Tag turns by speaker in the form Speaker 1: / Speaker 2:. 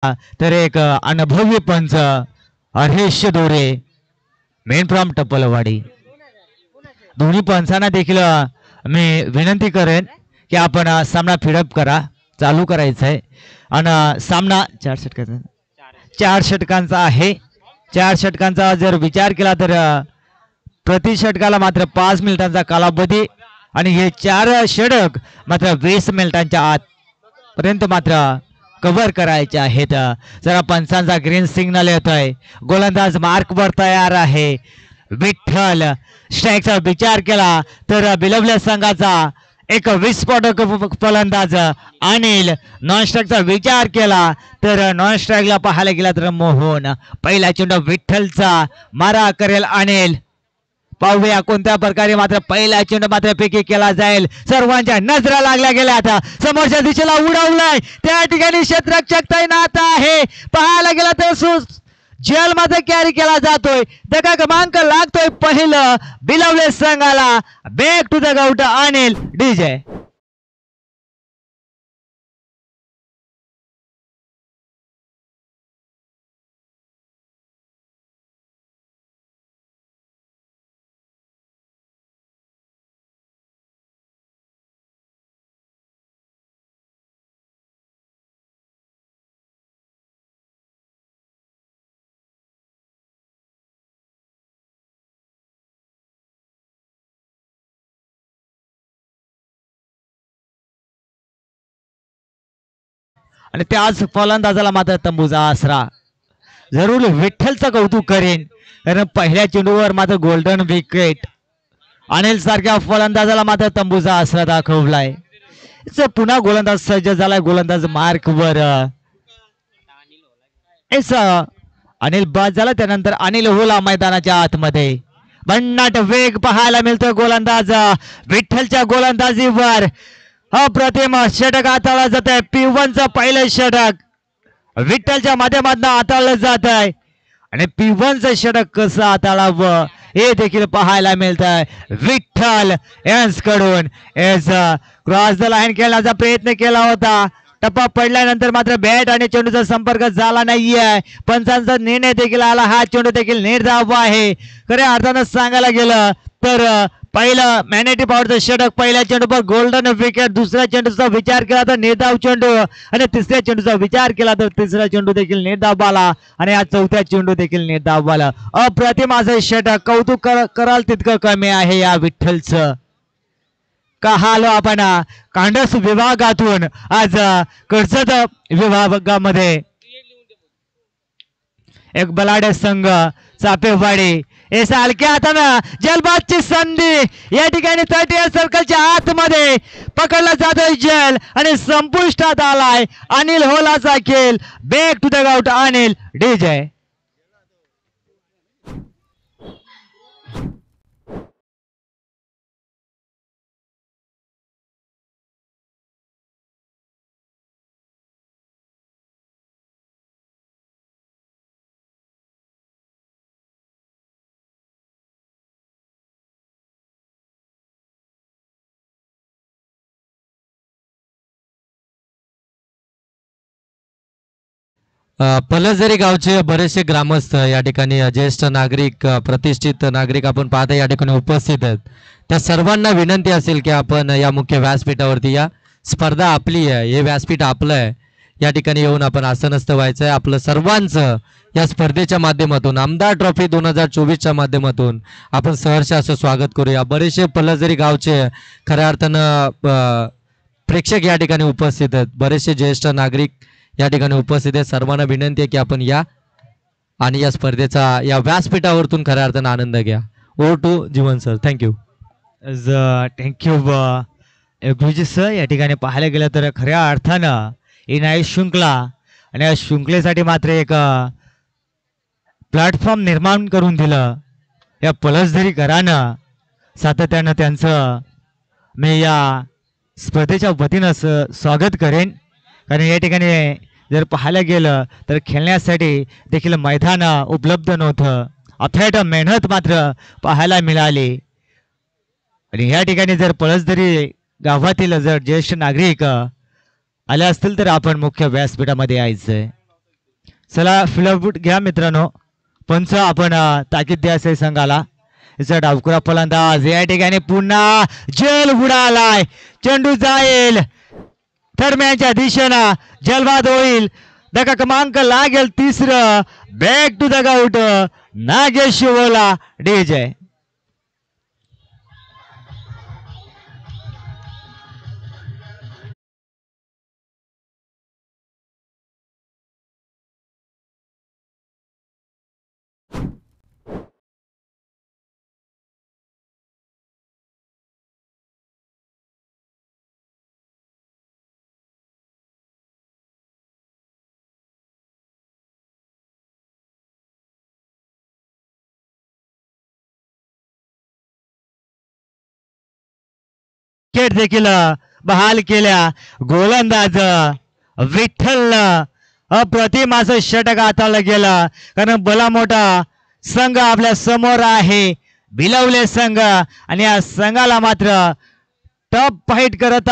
Speaker 1: तर एक अनुभवी पंच हरेश दोरे मेन फ्रॉम टप्पलवाडी दोन्ही पंचांना देखील मी विनंती करेन की आपण सामना फिडअप करा चालू करायचा आहे आणि सामना चार षटकांचा आहे. चार षटकांचा जर विचार केला तर प्रति षटकाला मात्र 5 मिनिटांचा कालावधी आणि हे 4 षटक मात्र 20 मिनिटांच्या आत पर्यंत मात्र कव्हर करायचे आहेत. जरा पंचांचा ग्रीन सिग्नल येतोय. गोलंदाज मार्कवर तयार आहे. विठ्ठल स्ट्राईकचा विचार केला तर बिलवल्या संघाचा एक विस्फोटक फलंदाज अनिल. नॉन स्ट्राईकचा विचार केला तर नॉन स्ट्राईकला पाहायला गेला तर मोहन. पहिला चेंडू विठ्ठलचा मारा करेल अनिल. पाहूया कोणत्या प्रकारे मात्र पहिला चेंडू मात्र पैकी केला जाईल. सर्वांच्या नजरा लागल्या गेल्या. आता समोरच्या दिशेला उडवलाय त्या ठिकाणी क्षेत्ररक्षक तैनात आहे. पाहायला गेला तर जेल मध्ये कॅरी केला जातोय. धक्का क्रमांक लागतोय पहिलं बिलवले संघाला. Back to the gout Anil डीजे. आणि त्याच फलंदाजाला मात्र तंबूचा आसरा. जरूर विठ्ठलचं कौतुक करेन कारण पहिल्या चेंडूवर मात्र गोल्डन विकेट. अनिल सारख्या फलंदाजाला मात्र तंबूचा आसरा दाखवलाय. पुन्हा गोलंदाज सज्ज झालाय. गोलंदाज मार्कवर. अनिल बाद झाला त्यानंतर अनिल होला मैदानाच्या आतमध्ये. भन्नाट वेग पाहायला मिळतोय गोलंदाज विठ्ठलच्या गोलंदाजीवर. अप्रतिम षटक हाताळलं जात आहे. P1चं पहिलं षटक विठ्ठलच्या माध्यमातून हाताळलं जात आहे आणि P1चं षटक कसं हाताळावं हे देखील पाहायला मिळत आहे. विठ्ठल यांकडून क्रॉस द लाईन खेळण्याचा प्रयत्न केला होता. टप्पा पडल्यानंतर मात्र बॅट आणि चेंडूचा संपर्क झाला नाहीये. पंचांचा निर्णय देखील आला. हा चेंडू देखील निर्धाव आहे. खऱ्या अर्थानं सांगायला गेलं तर पहिलं मॅनेटी पॉवरचं षटक पहिल्या चेंडूवर गोल्डन विकेट. दुसऱ्या चेंडूचा विचार केला तर निर्धाव चेंडू आणि तिसऱ्या चेंडूचा विचार केला तर तिसरा चेंडू देखील निर्धाव आला आणि या चौथ्या चेंडू देखील निर्धाव आला. अप्रतिम असं षटक. कौतुक कराल तितकं कमी आहे या विठ्ठलचं. का आलो आपण कांडस विभागातून आज कर्जत विभागामध्ये एक बलाढ्य संघ चापेवाडी हलक्या हातानं जलबादची संधी या ठिकाणी 30 सर्कलच्या आतमध्ये पकडला जातोय जल आणि संपुष्टात आलाय अनिल होलाचा खेळ. Back to the gout Anil DJ.
Speaker 2: Palasdari गावचे बरेचसे ग्रामस्थ या ठिकाणी ज्येष्ठ नागरिक प्रतिष्ठित नागरिक आपण पाहता या ठिकाणी उपस्थित आहेत. त्या सर्वांना विनंती असेल की आपण या मुख्य व्यासपीठावरती या स्पर्धा आपली आहे. हे व्यासपीठ आपलं आहे. या ठिकाणी येऊन आपण आसनस्थ व्हायचं आहे. आपलं सर्वांचं या स्पर्धेच्या माध्यमातून आमदार ट्रॉफी 2024च्या माध्यमातून आपण सहर्ष असं स्वागत करूया. बरेचसे पलसदरी गावचे खऱ्या अर्थानं प्रेक्षक या ठिकाणी उपस्थित आहेत. बरेचसे ज्येष्ठ नागरिक या ठिकाणी उपस्थित आहे. सर्वांना विनंती आहे की आपण या आणि या स्पर्धेचा या व्यासपीठावरतून खऱ्या अर्थानं आनंद घ्या. Over to Jeevan sir. Thank you.
Speaker 1: Thank you गुरुजी सर. या ठिकाणी पाहायला गेलं तर खऱ्या अर्थानं ही नाही शृंखला आणि या शृंखलेसाठी मात्र एक प्लॅटफॉर्म निर्माण करून दिलं या पलसदरीकरांना. सातत्यानं त्यांचं मी या स्पर्धेच्या वतीनं स्वागत करेन. कारण या ठिकाणी जर पाहायला गेलं तर खेळण्यासाठी देखील मैदान उपलब्ध नव्हतं. अथेट मेहनत मात्र पाहायला मिळाली. आणि या ठिकाणी जर पलसदरी गावातील जर ज्येष्ठ नागरिक आले असतील तर आपण मुख्य व्यासपीठामध्ये यायचंय. चला फिलबूट घ्या मित्रांनो. पंच आपण ताकीद द्यायचंय संघाला. याचा डावकुरा फलंदाज या ठिकाणी पुन्हा जल बुडालाय. चेंडू जाईल दरम्यानच्या दिशेनं, जलवाद होईल. धक्का क्रमांक लागेल तिसरं. Back to the out. Nagesh Shivola DJ. Wicket देखील बहाल केल्या. गोलंदाज विठ्ठल अप्रतिम असं षटक हाताळलं गेलं. कारण भला मोठा संघ आपल्या समोर आहे, बिलवले संघ, आणि या संघाला मात्र टप फाईट करत